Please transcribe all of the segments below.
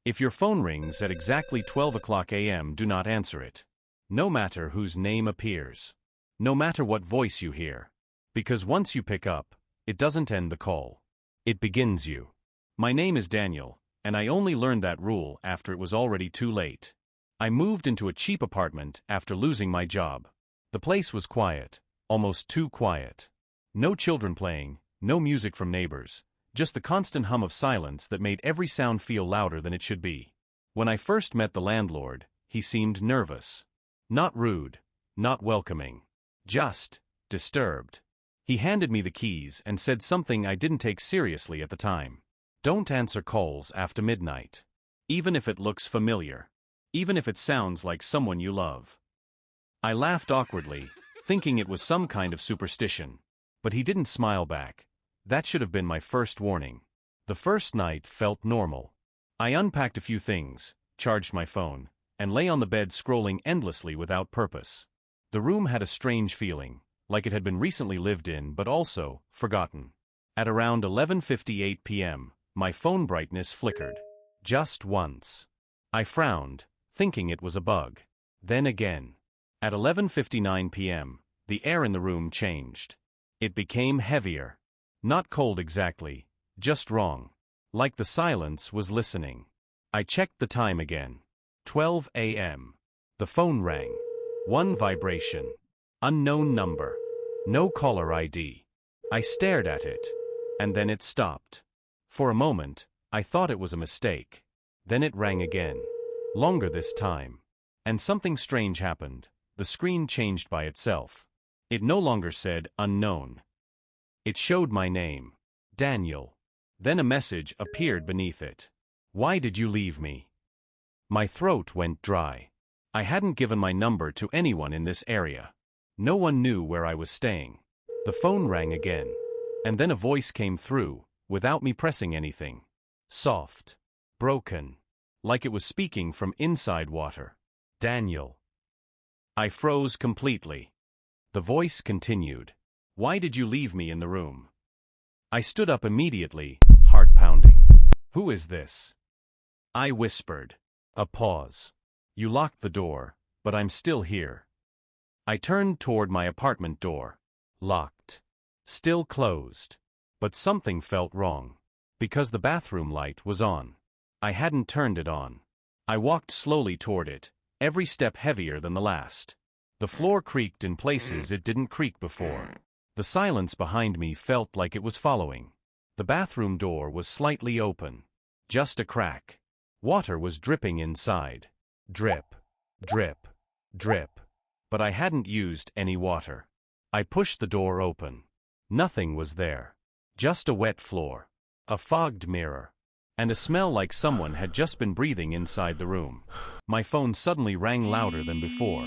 If your phone rings at exactly 12 o'clock a.m., do not answer it. No matter whose name appears. No matter what voice you hear. Because once you pick up, it doesn't end the call. It begins you. My name is Daniel, and I only learned that rule after it was already too late. I moved into a cheap apartment after losing my job. The place was quiet, almost too quiet. No children playing, no music from neighbors, just the constant hum of silence that made every sound feel louder than it should be. When I first met the landlord, he seemed nervous. Not rude, not welcoming. Just disturbed. He handed me the keys and said something I didn't take seriously at the time. Don't answer calls after midnight. Even if it looks familiar. Even if it sounds like someone you love. I laughed awkwardly, thinking it was some kind of superstition. But he didn't smile back. That should have been my first warning. The first night felt normal. I unpacked a few things, charged my phone, and lay on the bed scrolling endlessly without purpose. The room had a strange feeling, like it had been recently lived in but also forgotten. At around 11:58 p.m., my phone brightness flickered. Just once. I frowned, thinking it was a bug. Then again. At 11:59 p.m., the air in the room changed. It became heavier. Not cold exactly, just wrong. Like the silence was listening. I checked the time again. 12 a.m. The phone rang. One vibration. Unknown number. No caller ID. I stared at it. And then it stopped. For a moment, I thought it was a mistake. Then it rang again. Longer this time. And something strange happened. The screen changed by itself. It no longer said unknown. It showed my name. Daniel. Then a message appeared beneath it. Why did you leave me? My throat went dry. I hadn't given my number to anyone in this area. No one knew where I was staying. The phone rang again. And then a voice came through, without me pressing anything. Soft. Broken. Like it was speaking from inside water. Daniel. I froze completely. The voice continued. Why did you leave me in the room? I stood up immediately, heart pounding. Who is this? I whispered. A pause. You locked the door, but I'm still here. I turned toward my apartment door. Locked. Still closed. But something felt wrong. Because the bathroom light was on. I hadn't turned it on. I walked slowly toward it, every step heavier than the last. The floor creaked in places it didn't creak before. The silence behind me felt like it was following. The bathroom door was slightly open. Just a crack. Water was dripping inside. Drip. Drip. Drip. But I hadn't used any water. I pushed the door open. Nothing was there. Just a wet floor. A fogged mirror. And a smell like someone had just been breathing inside the room. My phone suddenly rang louder than before.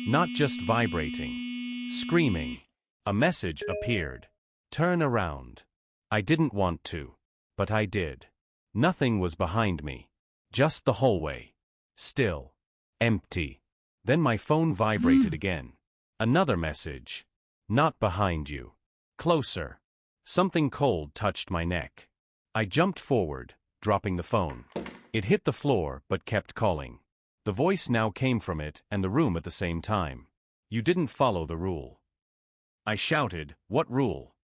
Not just vibrating. Screaming. A message appeared. Turn around. I didn't want to. But I did. Nothing was behind me. Just the hallway. Still. Empty. Then my phone vibrated again. Another message. Not behind you. Closer. Something cold touched my neck. I jumped forward, dropping the phone. It hit the floor but kept calling. The voice now came from it and the room at the same time. You didn't follow the rule. I shouted, what rule?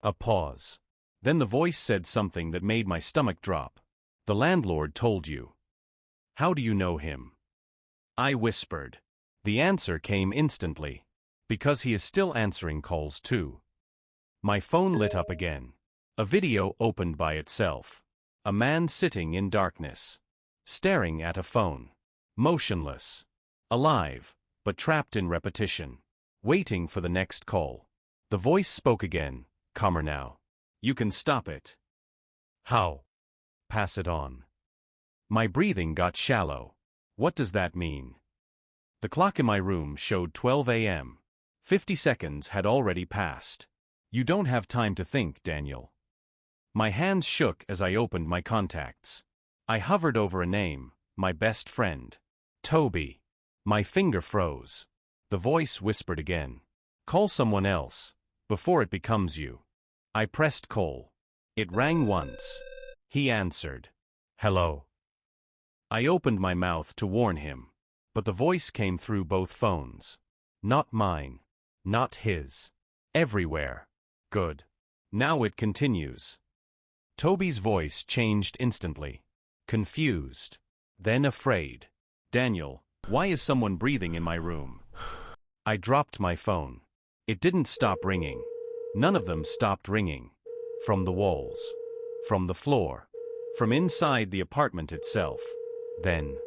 A pause. Then the voice said something that made my stomach drop. The landlord told you. How do you know him? I whispered. The answer came instantly. Because he is still answering calls too. My phone lit up again. A video opened by itself. A man sitting in darkness. Staring at a phone. Motionless. Alive, but trapped in repetition. Waiting for the next call. The voice spoke again, calmer now. You can stop it. How? Pass it on. My breathing got shallow. What does that mean? The clock in my room showed 12 a.m. 50 seconds had already passed. You don't have time to think, Daniel. My hands shook as I opened my contacts. I hovered over a name, my best friend. Toby. My finger froze. The voice whispered again. Call someone else, before it becomes you. I pressed call. It rang once. He answered. Hello. I opened my mouth to warn him, but the voice came through both phones. Not mine. Not his. Everywhere. Good. Now it continues. Toby's voice changed instantly. Confused. Then afraid. Daniel, why is someone breathing in my room? I dropped my phone. It didn't stop ringing. None of them stopped ringing. From the walls. From the floor. From inside the apartment itself. Then.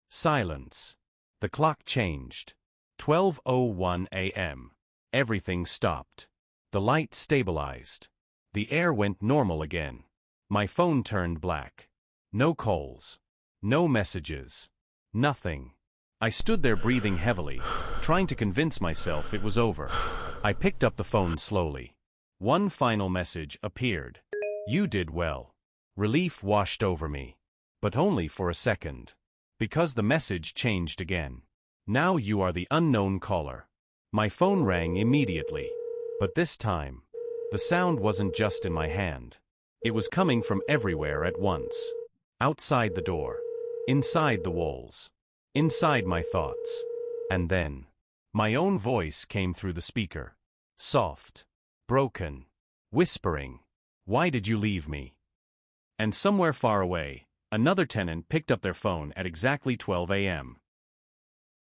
Silence. The clock changed. 12:01 a.m. Everything stopped. The light stabilized. The air went normal again. My phone turned black. No calls. No messages. Nothing. I stood there breathing heavily, trying to convince myself it was over. I picked up the phone slowly. One final message appeared. You did well. Relief washed over me. But only for a second. Because the message changed again. Now you are the unknown caller. My phone rang immediately. But this time, the sound wasn't just in my hand. It was coming from everywhere at once. Outside the door. Inside the walls. Inside my thoughts. And then, my own voice came through the speaker. Soft. Broken. Whispering. Why did you leave me? And somewhere far away, another tenant picked up their phone at exactly 12 a.m.